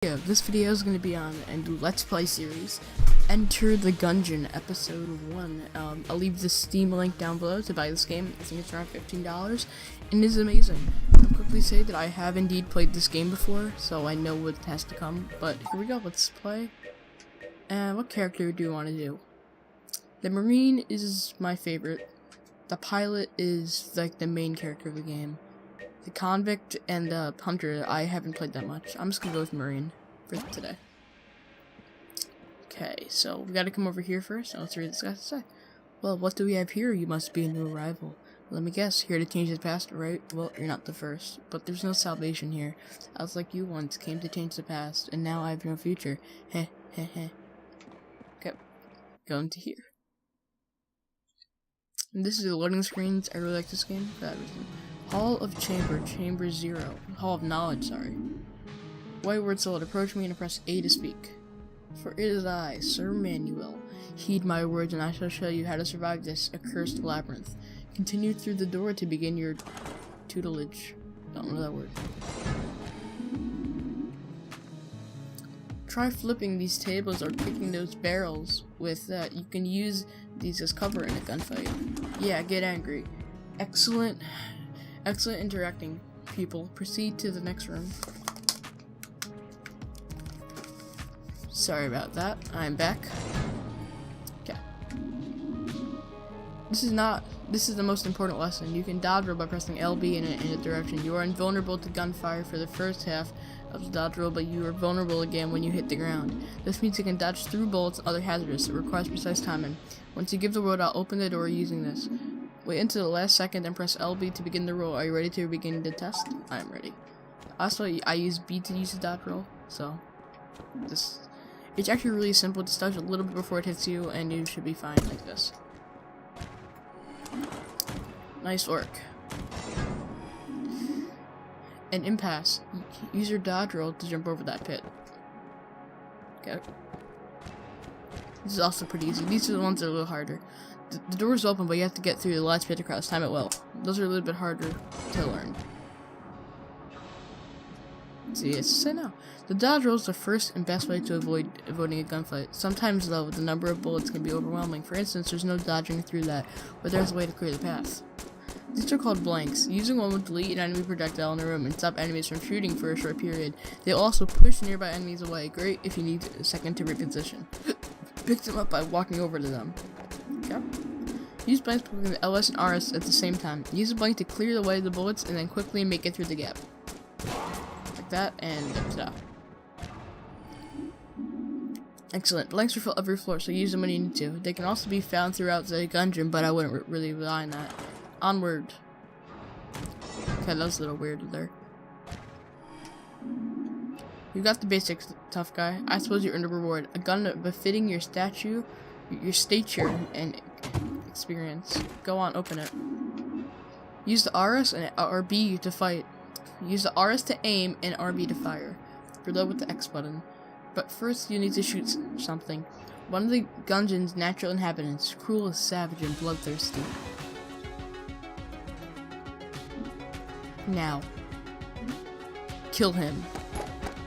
Yeah, this video is going to be on a Let's Play series, Enter the Gungeon, Episode 1. I'll leave the Steam link down below to buy this game. I think it's around $15, and it is amazing. I'll quickly say that I have indeed played this game before, so I know what has to come. But here we go, let's play. And what character do you want to do? The Marine is my favorite. The Pilot is like the main character of the game. The Convict and the Hunter, I haven't played that much. I'm just gonna go with Marine for today. Okay, so we gotta come over here first, and let's read what this guy has to say. Well, what do we have here? You must be a new arrival. Let me guess, here to change the past, right? Well, you're not the first, but there's no salvation here. I was like you once, came to change the past, and now I have no future. Heh, heh, heh. Okay, going to here. And this is the loading screens. I really like this game for that reason. Hall of Chamber, Chamber 0. Hall of Knowledge, sorry. White word solid, approach me and press A to speak. For it is I, Sir Manuel. Heed my words and I shall show you how to survive this accursed labyrinth. Continue through the door to begin your tutelage. Don't know that word. Try flipping these tables or kicking those barrels with that. You can use these as cover in a gunfight. Yeah, get angry. Excellent interacting, people. Proceed to the next room. Sorry about that. I'm back. Okay. This is the most important lesson. You can dodge roll by pressing LB in a direction. You are invulnerable to gunfire for the first half of the dodge roll, but you are vulnerable again when you hit the ground. This means you can dodge through bullets and other hazards. It requires precise timing. Once you give the word, I'll open the door using this. Wait until the last second and press LB to begin the roll. Are you ready to begin the test? I am ready. Also, I use B to use the dodge roll, so it's actually really simple. Just dodge a little bit before it hits you, and you should be fine like this. Nice work. An impasse. Use your dodge roll to jump over that pit. Okay. This is also pretty easy. These are the ones that are a little harder. The door's open, but you have to get through the last pit across. Time it well. Those are a little bit harder to learn. Let's see, it's say now. The dodge roll is the first and best way to avoiding a gunfight. Sometimes, though, the number of bullets can be overwhelming. For instance, there's no dodging through that, but there's a way to clear the path. These are called blanks. Using one will delete an enemy projectile in the room and stop enemies from shooting for a short period. They also push nearby enemies away. Great if you need a second to reposition. Pick them up by walking over to them. Okay. Use blanks between the LS and RS at the same time. Use a blank to clear the way of the bullets and then quickly make it through the gap. Like that, and ta-da. Excellent. Blanks are for every floor, so use them when you need to. They can also be found throughout the Gungeon, but I wouldn't really rely on that. Onward. Okay, that was a little weird there. You got the basics, tough guy. I suppose you earned a reward. A gun befitting your stature, and experience. Go on, open it. Use the RS and RB to fight. Use the RS to aim and RB to fire. Reload with the X button. But first you need to shoot something. One of the Gungeon's natural inhabitants, cruel, savage, and bloodthirsty. Now. Kill him.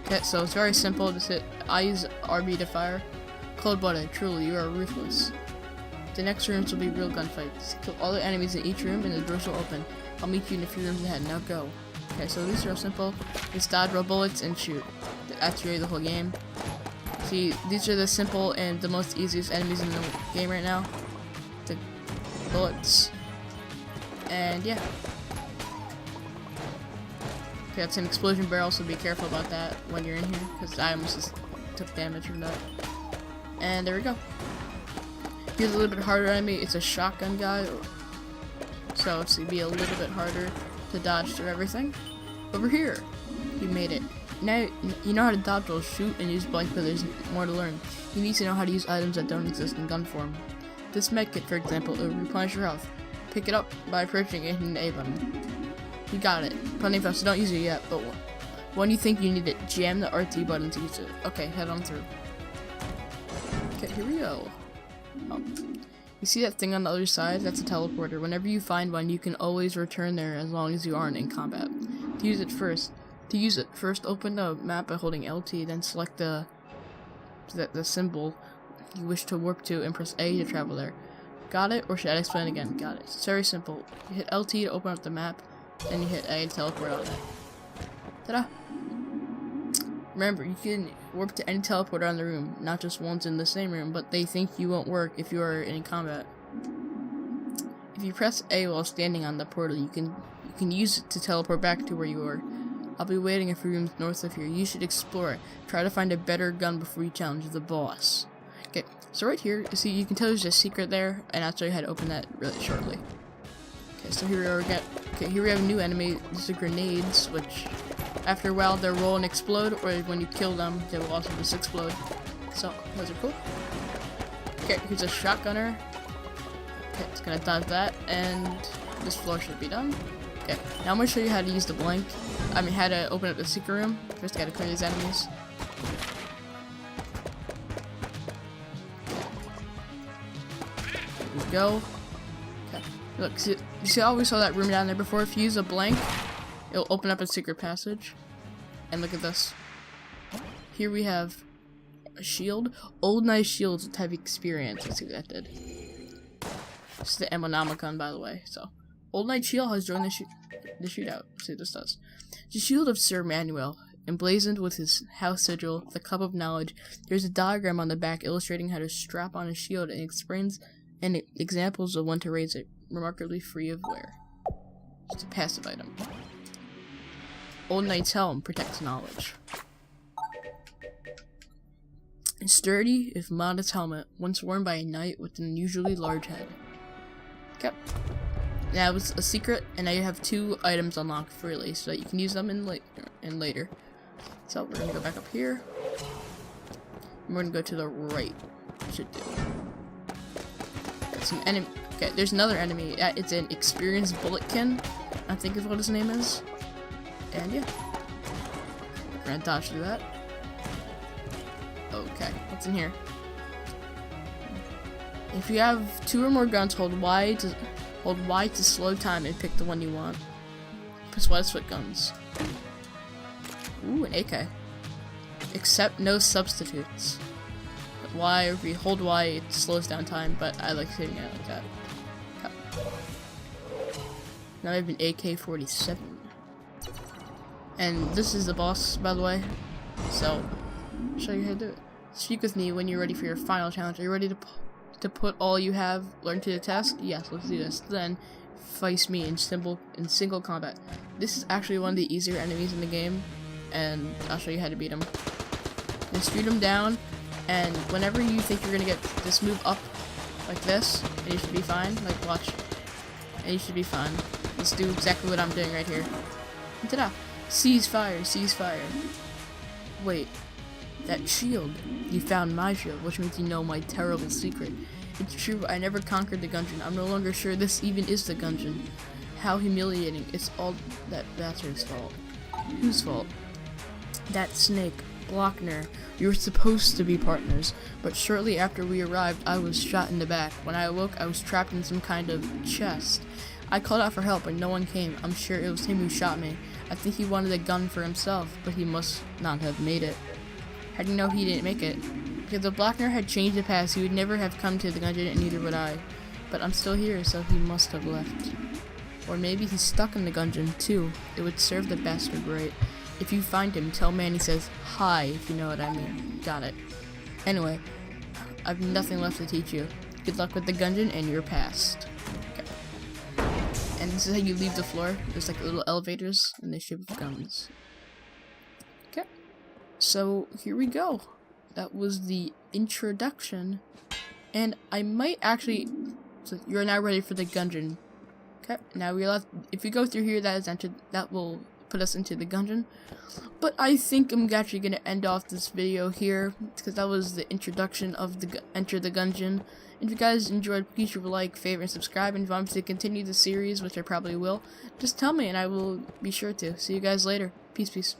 Okay, so it's very simple. Just hit. I use RB to fire. Cold-blooded, truly, you are ruthless. The next rooms will be real gunfights. Kill all the enemies in each room and the doors will open. I'll meet you in a few rooms ahead. Now go. Okay, so these are real simple. Just dodge, roll bullets, and shoot. That's really the whole game. See, these are the simple and the most easiest enemies in the game right now. The bullets. And yeah. Okay, that's an explosion barrel, so be careful about that when you're in here, because I almost just took damage from that. And there we go. Here's a little bit harder enemy. It's a shotgun guy, so it's gonna be a little bit harder to dodge through everything. Over here, you made it. Now you know how to dodge roll, shoot, and use blank, but there's more to learn. You need to know how to use items that don't exist in gun form. This medkit, for example, it will replenish your health. Pick it up by approaching it in the A button. You got it. Plenty of us, so don't use it yet, but when you think you need it, jam the RT button to use it. Okay, head on through. Okay, here we go. Oh. You see that thing on the other side? That's a teleporter. Whenever you find one, you can always return there as long as you aren't in combat. To use it first, To use it, first open the map by holding LT, then select the symbol you wish to warp to and press A to travel there. Got it? Or should I explain again? Got it. It's very simple. You hit LT to open up the map, then you hit A to teleport on it. Ta-da! Remember, you can warp to any teleporter in the room, not just ones in the same room, but they think you won't work if you are in combat. If you press A while standing on the portal, you can use it to teleport back to where you were. I'll be waiting a few rooms north of here. You should explore it. Try to find a better gun before you challenge the boss. Okay, so right here, see, you can tell there's a secret there, and I'll show you how to open that really shortly. Okay, so here we are again. Okay, here we have a new enemy. These are grenades, which after a while they'll roll and explode, or when you kill them, they will also just explode. So, those are cool. Okay, here's a shotgunner. Okay, it's gonna dodge that, and this floor should be done. Okay, now I'm gonna show you how to use the blank. I mean, how to open up the secret room. First, I gotta clear these enemies. There we go. Okay, look, you see how we saw that room down there before? If you use a blank, it'll open up a secret passage. And look at this. Here we have a shield. Old Knight shields with heavy experience. Let's see what that did. This is the Emonomicon, by the way. So, Old Knight shield has joined the shootout. Let's see what this does. The shield of Sir Manuel, emblazoned with his house sigil, the cup of knowledge. There's a diagram on the back illustrating how to strap on a shield and explains and examples of when to raise it. Remarkably free of wear. It's a passive item. Old Knight's helm protects knowledge. A sturdy, if modest helmet, once worn by a knight with an unusually large head. Okay. Now it's a secret, and now you have 2 items unlocked freely, so that you can use them in later. So we're gonna go back up here. And we're gonna go to the right. Should do. Got some enemy. Okay, there's another enemy. It's an experienced bulletkin, I think is what his name is. And yeah, we're gonna dodge through that. Okay, what's in here? If you have 2 or more guns, hold Y to slow time and pick the one you want. Press Y to switch guns. Ooh, an AK. Accept no substitutes. Y, if you hold Y, it slows down time, but I like hitting it like that. Okay. Now I have an AK-47. And this is the boss, by the way. So, I'll show you how to do it. Speak with me when you're ready for your final challenge. Are you ready to put all you have learned to the test? Yes, let's do this. Then, face me in single combat. This is actually one of the easier enemies in the game, and I'll show you how to beat him. Just shoot him down, and whenever you think you're gonna get this move up like this, and you should be fine. Like, watch. And you should be fine. Let's do exactly what I'm doing right here. And ta-da! Seize fire, seize fire. Wait, that shield. You found my shield, which means you know my terrible secret. It's true, I never conquered the Gungeon. I'm no longer sure this even is the Gungeon. How humiliating. It's all that bastard's fault. Whose fault? That snake, Blockner. We were supposed to be partners, but shortly after we arrived, I was shot in the back. When I awoke, I was trapped in some kind of chest. I called out for help, but no one came. I'm sure it was him who shot me. I think he wanted a gun for himself, but he must not have made it. How do you know he didn't make it? Because if Blockner had changed the past, he would never have come to the Gungeon, and neither would I. But I'm still here, so he must have left. Or maybe he's stuck in the Gungeon, too. It would serve the bastard right. If you find him, tell Manny says hi, if you know what I mean. Got it. Anyway, I've nothing left to teach you. Good luck with the Gungeon and your past. Okay. And this is how you leave the floor. There's like little elevators, and they ship guns. Okay. So, here we go. That was the introduction. And I might actually... So, you're now ready for the Gungeon. Okay, now if we go through here, that will put us into the Gungeon. But I think I'm actually going to end off this video here, because that was the introduction of the Enter the Gungeon. If you guys enjoyed, please leave a like, favorite, and subscribe. And if you want me to continue the series, which I probably will, just tell me and I will be sure to. See you guys later. Peace, peace.